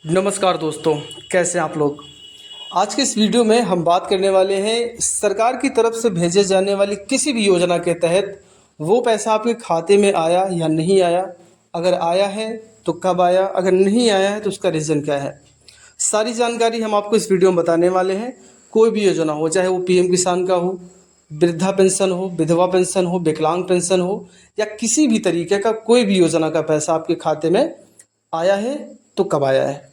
नमस्कार दोस्तों, कैसे हैं आप लोग। आज के इस वीडियो में हम बात करने वाले हैं सरकार की तरफ से भेजे जाने वाली किसी भी योजना के तहत वो पैसा आपके खाते में आया या नहीं आया, अगर आया है तो कब आया, अगर नहीं आया है तो उसका रीज़न क्या है। सारी जानकारी हम आपको इस वीडियो में बताने वाले हैं। कोई भी योजना हो, चाहे वो पीएम किसान का हो, वृद्धा पेंशन हो, विधवा पेंशन हो, विकलांग पेंशन हो या किसी भी तरीके का कोई भी योजना का पैसा आपके खाते में आया है तो कब आया है,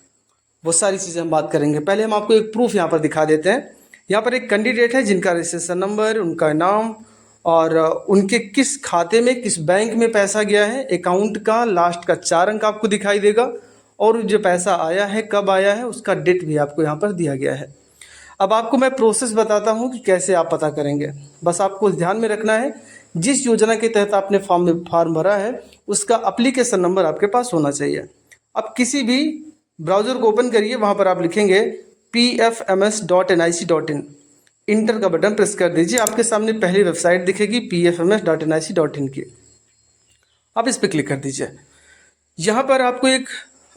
वो सारी चीज़ें हम बात करेंगे। पहले हम आपको एक प्रूफ यहाँ पर दिखा देते हैं। यहाँ पर एक कैंडिडेट है जिनका रजिस्ट्रेशन नंबर, उनका नाम और उनके किस खाते में, किस बैंक में पैसा गया है, अकाउंट का लास्ट का 4 अंक आपको दिखाई देगा और जो पैसा आया है कब आया है उसका डेट भी आपको यहाँ पर दिया गया है। अब आपको मैं प्रोसेस बताता हूँ कि कैसे आप पता करेंगे। बस आपको ध्यान में रखना है, जिस योजना के तहत आपने फॉर्म भरा है उसका एप्लीकेशन नंबर आपके पास होना चाहिए। अब किसी भी ब्राउज़र को ओपन करिए, वहाँ पर आप लिखेंगे pfms.nic.in, इंटर का बटन प्रेस कर दीजिए। आपके सामने पहली वेबसाइट दिखेगी pfms.nic.in की, आप इस पर क्लिक कर दीजिए। यहाँ पर आपको एक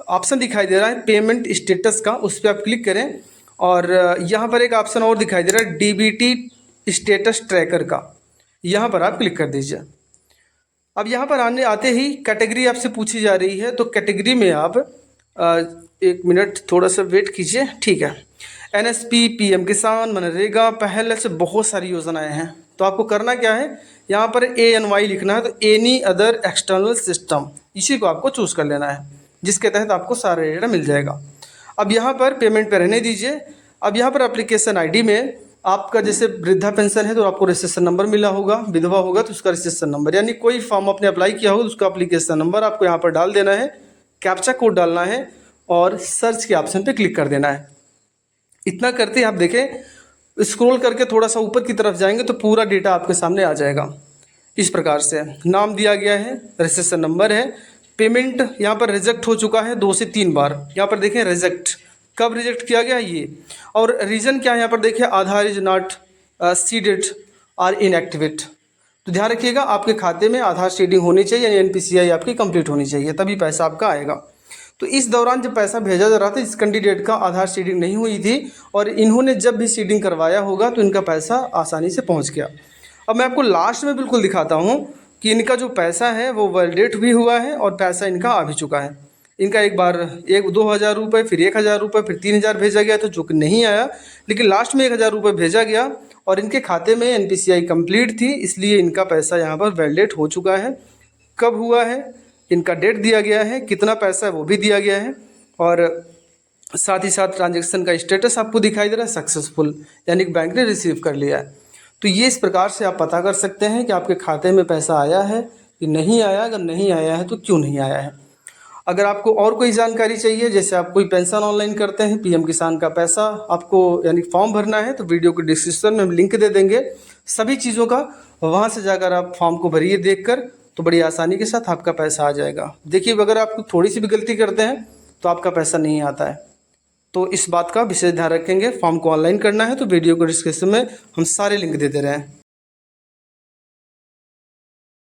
ऑप्शन दिखाई दे रहा है पेमेंट स्टेटस का, उस पर आप क्लिक करें और यहाँ पर एक ऑप्शन और दिखाई दे रहा है डीबीटी स्टेटस ट्रैकर का, यहाँ पर आप क्लिक कर दीजिए। अब यहाँ पर आते ही कैटेगरी आपसे पूछी जा रही है, तो कैटेगरी में आप एक मिनट थोड़ा सा वेट कीजिए, ठीक है। एनएसपी, पीएम किसान, मनरेगा, पहल, ऐसे बहुत सारी योजनाएं हैं। तो आपको करना क्या है, यहाँ पर ANY लिखना है, तो एनी अदर एक्सटर्नल सिस्टम, इसी को आपको चूज़ कर लेना है, जिसके तहत आपको सारा डेटा मिल जाएगा। अब यहाँ पर पेमेंट पर रहने दीजिए। अब यहाँ पर एप्लीकेशन ID में आपका जैसे वृद्धा पेंशन है तो आपको रजिस्ट्रेशन नंबर मिला होगा, विधवा होगा तो उसका रजिस्ट्रेशन नंबर, यानी कोई फॉर्म आपने अप्लाई किया होगा तो उसका एप्लीकेशन नंबर आपको यहाँ पर डाल देना है, कैप्चा कोड डालना है और सर्च के ऑप्शन पे क्लिक कर देना है। इतना करते ही आप देखें, स्क्रॉल करके थोड़ा सा ऊपर की तरफ जाएंगे तो पूरा डेटा आपके सामने आ जाएगा। इस प्रकार से नाम दिया गया है, रजिस्ट्रेशन नंबर है, पेमेंट यहाँ पर रिजेक्ट हो चुका है 2 से 3 बार। यहाँ पर देखें रिजेक्ट, कब रिजेक्ट किया गया ये, और रीज़न क्या है यहाँ पर देखिए, आधार इज नॉट सीडेड और इनएक्टिवेट। तो ध्यान रखिएगा, आपके खाते में आधार सीडिंग होनी चाहिए, यानी NPCI आपकी कंप्लीट होनी चाहिए, तभी पैसा आपका आएगा। तो इस दौरान जब पैसा भेजा जा रहा था, इस कैंडिडेट का आधार सीडिंग नहीं हुई थी और इन्होंने जब भी सीडिंग करवाया होगा तो इनका पैसा आसानी से पहुंच गया। अब मैं आपको लास्ट में बिल्कुल दिखाता हूं कि इनका जो पैसा है वो वैलिडेट भी हुआ है और पैसा इनका आ भी चुका है। इनका एक बार 2,000 रुपये, फिर 1,000 रुपये, फिर 3,000 भेजा गया, तो जो कि नहीं आया, लेकिन लास्ट में 1,000 रुपये भेजा गया और इनके खाते में NPCI कंप्लीट थी, इसलिए इनका पैसा यहाँ पर वैलिडेट हो चुका है। कब हुआ है, इनका डेट दिया गया है, कितना पैसा है वो भी दिया गया है और साथ ही साथ ट्रांजैक्शन का स्टेटस आपको दिखाई दे रहा है सक्सेसफुल, यानी कि बैंक ने रिसीव कर लिया है। तो ये इस प्रकार से आप पता कर सकते हैं कि आपके खाते में पैसा आया है कि नहीं आया, अगर नहीं आया है तो क्यों नहीं आया है। अगर आपको और कोई जानकारी चाहिए, जैसे आप कोई पेंशन ऑनलाइन करते हैं, पीएम किसान का पैसा आपको यानी फॉर्म भरना है, तो वीडियो के डिस्क्रिप्शन में हम लिंक दे देंगे सभी चीज़ों का, वहाँ से जाकर आप फॉर्म को भरिए देखकर, तो बड़ी आसानी के साथ आपका पैसा आ जाएगा। देखिए, अगर आप थोड़ी सी भी गलती करते हैं तो आपका पैसा नहीं आता है, तो इस बात का विशेष ध्यान रखेंगे। फॉर्म को ऑनलाइन करना है तो वीडियो को डिस्क्रिप्शन में हम सारे लिंक दे दे रहे हैं।